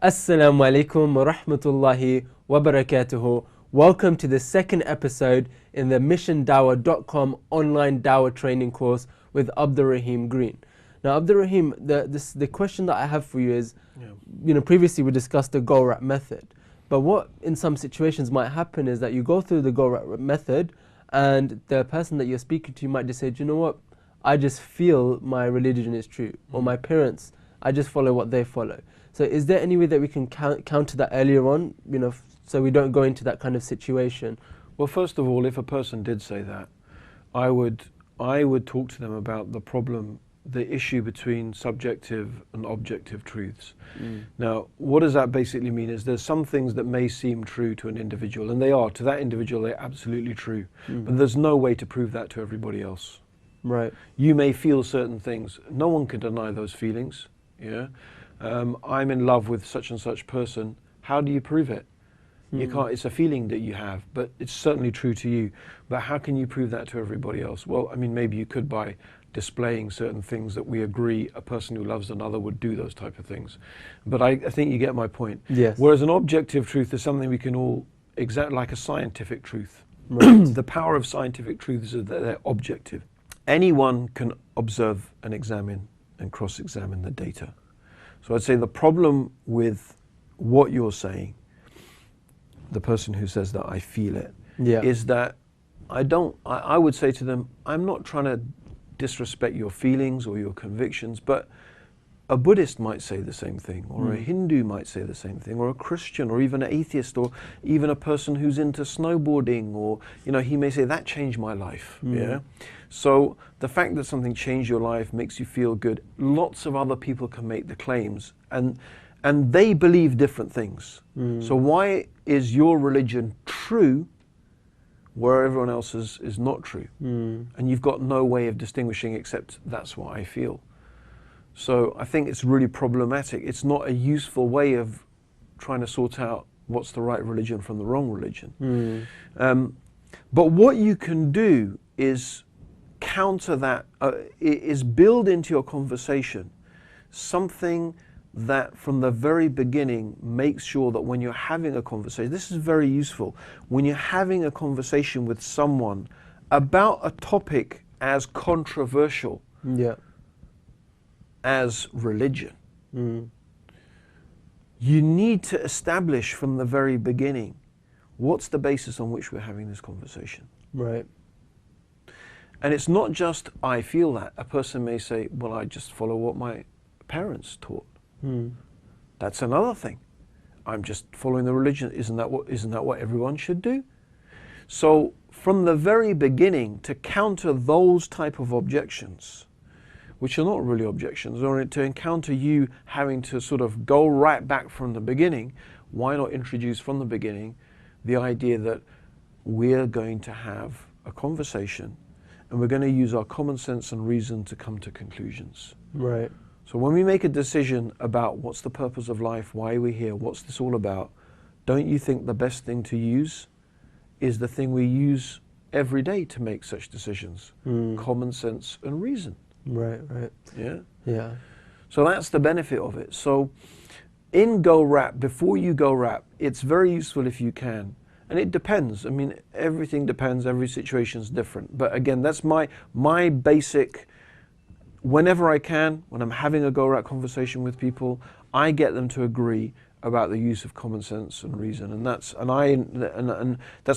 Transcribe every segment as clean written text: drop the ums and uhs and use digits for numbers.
Assalamu alaikum wa rahmatullahi wa barakatuhu. Welcome to the second episode in the missiondawah.com online dawah training course with Abdurraheem Green. Now, Abdurraheem, the question that I have for you is, previously we discussed the goal wrap method, but what in some situations might happen is that you go through the goal wrap method and the person that you're speaking to might just say, do you know what, I just feel my religion is true, or my parents, I just follow what they follow. So is there any way that we can counter that earlier on, so we don't go into that kind of situation? Well, first of all, if a person did say that, I would talk to them about the problem, the issue between subjective and objective truths. Now, what does that basically mean is there's some things that may seem true to an individual, and they are, to that individual, they're absolutely true. But there's no way to prove that to everybody else. Right. You may feel certain things. No one can deny those feelings. Yeah. I'm in love with such and such person. How do you prove it? You can't. It's a feeling that you have, but it's certainly true to you. But how can you prove that to everybody else? Well, I mean, maybe you could by displaying certain things that we agree a person who loves another would do, those type of things. But I think you get my point. Yes. Whereas an objective truth is something we can all exact, like a scientific truth. Right. The power of scientific truths is that they're objective. Anyone can observe and examine and cross-examine the data. So I'd say the problem with what you're saying, the person who says that I feel it, is that I would say to them, I'm not trying to disrespect your feelings or your convictions, but a Buddhist might say the same thing, or a Hindu might say the same thing, or a Christian, or even an atheist, or even a person who's into snowboarding, or he may say that changed my life. Yeah. So the fact that something changed your life makes you feel good. Lots of other people can make the claims, and they believe different things. So why is your religion true where everyone else's is not true? And you've got no way of distinguishing except that's what I feel. So I think it's really problematic. It's not a useful way of trying to sort out what's the right religion from the wrong religion. But what you can do is counter that, is build into your conversation something that from the very beginning makes sure that when you're having a conversation, this is very useful, when you're having a conversation with someone about a topic as controversial as religion, you need to establish from the very beginning what's the basis on which we're having this conversation. Right. And it's not just I feel that. A person may say, well, I just follow what my parents taught. That's another thing. I'm just following the religion. Isn't that what everyone should do? So from the very beginning, to counter those type of objections, which are not really objections, or to encounter you having to sort of go right back from the beginning, why not introduce from the beginning the idea that we're going to have a conversation and we're going to use our common sense and reason to come to conclusions. Right. So when we make a decision about what's the purpose of life, why are we here, what's this all about, don't you think the best thing to use is the thing we use every day to make such decisions? Common sense and reason. Right. Yeah. So that's the benefit of it. So in Go Wrap, before you Go Wrap, it's very useful if you can. And it depends. I mean, everything depends. Every situation's different. But again, that's my basic. Whenever I can, when I'm having a Go Wrap conversation with people, I get them to agree about the use of common sense and reason, and that's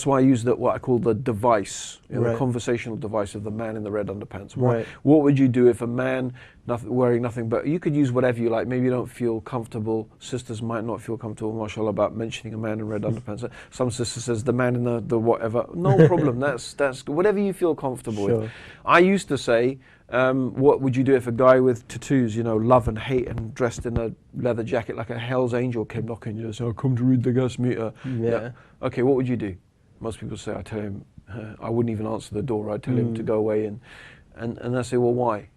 why I use what I call the device, the conversational device of the man in the red underpants. What would you do if a man wearing nothing but, you could use whatever you like. Maybe you don't feel comfortable. Sisters might not feel comfortable, mashallah, about mentioning a man in red underpants. Some sister says the man in the whatever. No problem. That's whatever you feel comfortable with. I used to say, what would you do if a guy with tattoos, love and hate, and dressed in a leather jacket like a Hell's Angel came knocking you and said, I'll come to read the gas meter. Yeah. Okay, what would you do? Most people say, I tell him, I wouldn't even answer the door. I'd tell him to go away. And I say, well, why?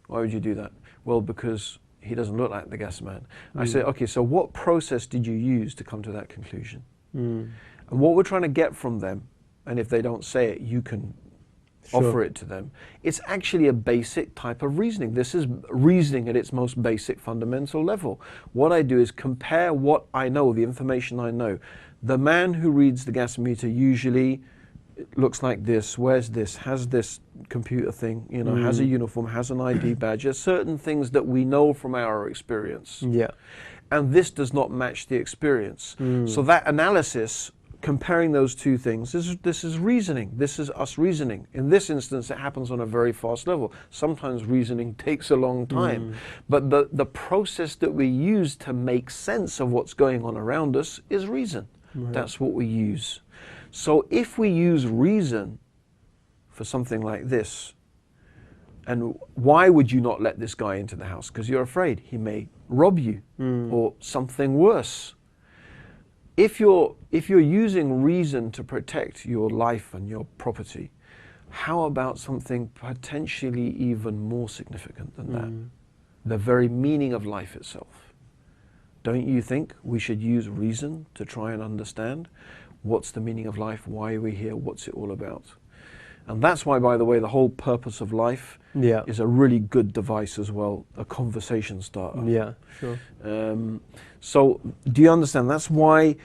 Why would you do that? Well, because he doesn't look like the gas man. I say, okay, so what process did you use to come to that conclusion? And what we're trying to get from them, and if they don't say it, you can Sure. offer it to them. It's actually a basic type of reasoning. This is reasoning at its most basic fundamental level. What I do is compare what I know, the information I know. The man who reads the gas meter usually looks like this, wears this, has this computer thing, you know, has a uniform, has an ID badge. There's certain things that we know from our experience. Yeah. And this does not match the experience. So that analysis, comparing those two things, this is reasoning. This is us reasoning. In this instance, it happens on a very fast level. Sometimes reasoning takes a long time. But the process that we use to make sense of what's going on around us is reason. Right. That's what we use. So if we use reason for something like this, and why would you not let this guy into the house? Because you're afraid he may rob you or something worse. If you're using reason to protect your life and your property, how about something potentially even more significant than that? The very meaning of life itself. Don't you think we should use reason to try and understand what's the meaning of life? Why are we here? What's it all about? And that's why, by the way, the whole purpose of life is a really good device as well, a conversation starter. Yeah, sure. So, do you understand? That's why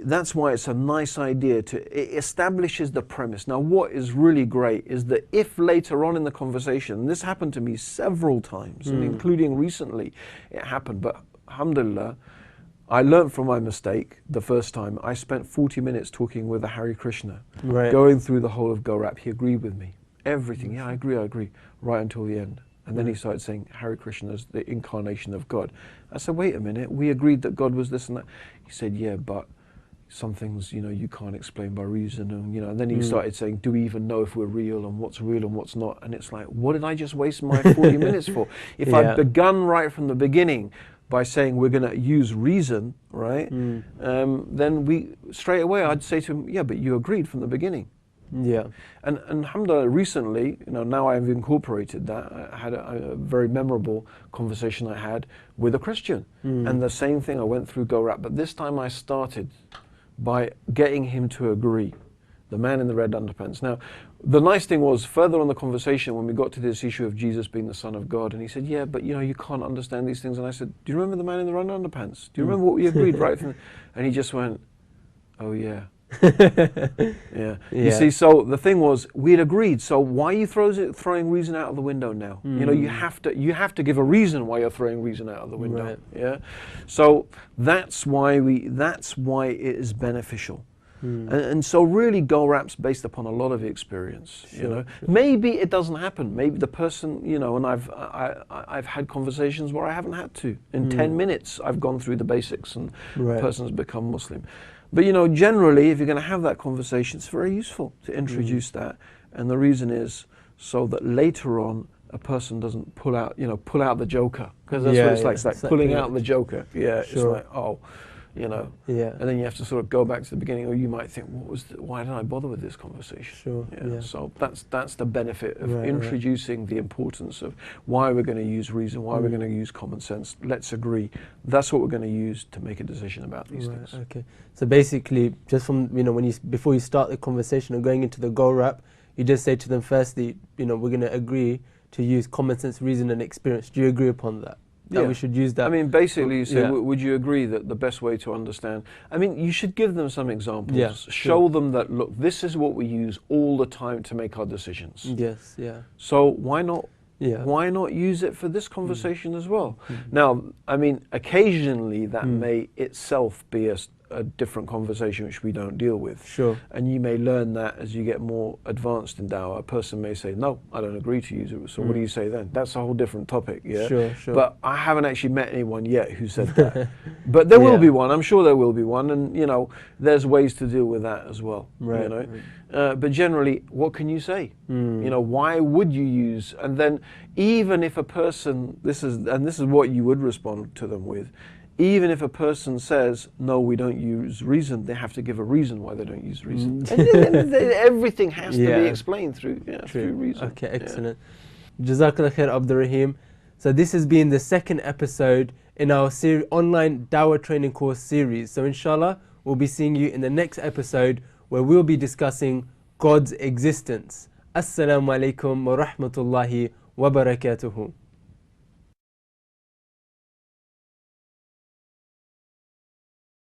that's why it's a nice idea it establishes the premise. Now, what is really great is that if later on in the conversation, and this happened to me several times, and including recently, it happened, but alhamdulillah, I learned from my mistake the first time. I spent 40 minutes talking with a Hare Krishna, going through the whole of Go-Rap. He agreed with me. Everything. Yeah, I agree, right until the end. And then he started saying Hare Krishna is the incarnation of God. I said, wait a minute, we agreed that God was this and that. He said, yeah, but some things, you know, you can't explain by reason. And, you know, and then he started saying, do we even know if we're real and what's not? And it's like, what did I just waste my 40 minutes for? If I'd begun right from the beginning, by saying we're going to use reason, right? Then we straight away I'd say to him, yeah, but you agreed from the beginning. Yeah. And alhamdulillah, recently, you know, now I've incorporated that. I had a very memorable conversation I had with a Christian, and the same thing I went through Go-Rap, but this time I started by getting him to agree. The man in the red underpants. Now, the nice thing was, further on the conversation, when we got to this issue of Jesus being the Son of God, and he said, yeah, but you know, you can't understand these things. And I said, do you remember the man in the red underpants? Do you remember what we agreed right from the... And he just went, oh yeah. You see, so the thing was, we'd agreed. So why are you throwing reason out of the window now? You know, you have to give a reason why you're throwing reason out of the window. Right. Yeah. So that's why it is beneficial. And so really Go-Rap's based upon a lot of experience. You know, maybe it doesn't happen. Maybe the person, you know, and I've had conversations where I haven't had to. In 10 minutes, I've gone through the basics, and the person's become Muslim. But you know, generally, if you're going to have that conversation, it's very useful to introduce that. And the reason is so that later on, a person doesn't pull out the joker, because that's what it's like. It's like pulling out the joker. Yeah, it's like, oh. You know, and then you have to sort of go back to the beginning, or you might think, why did I bother with this conversation? So that's the benefit of introducing the importance of why we're going to use reason, why we're going to use common sense. Let's agree. That's what we're going to use to make a decision about these things. Okay. So basically, just from, you know, before you start the conversation or going into the Go-Rap, you just say to them firstly, you know, we're going to agree to use common sense, reason, and experience. Do you agree upon that? That we should use that. I mean, basically, you say, would you agree that the best way to understand? I mean, you should give them some examples. Yeah, show them that, look, this is what we use all the time to make our decisions. Yes, yeah. So why not? Why not use it for this conversation as well? Now, I mean, occasionally that may itself be a different conversation which we don't deal with. Sure. And you may learn that as you get more advanced in dawah. A person may say, no, I don't agree to use it. So what do you say then? That's a whole different topic, yeah? Sure. But I haven't actually met anyone yet who said that. But there will be one. I'm sure there will be one. And, you know, there's ways to deal with that as well. Right. You know? But generally, what can you say? You know, why would you use? And then even if a person, this is what you would respond to them with, even if a person says, no, we don't use reason, they have to give a reason why they don't use reason. And everything has to be explained through reason. Okay, excellent. Jazakallah khair, Abdurraheem. So this has been the second episode in our online Dawah training course series. So inshallah, we'll be seeing you in the next episode where we'll be discussing God's existence. Assalamu alaikum wa rahmatullahi wa barakatuhu.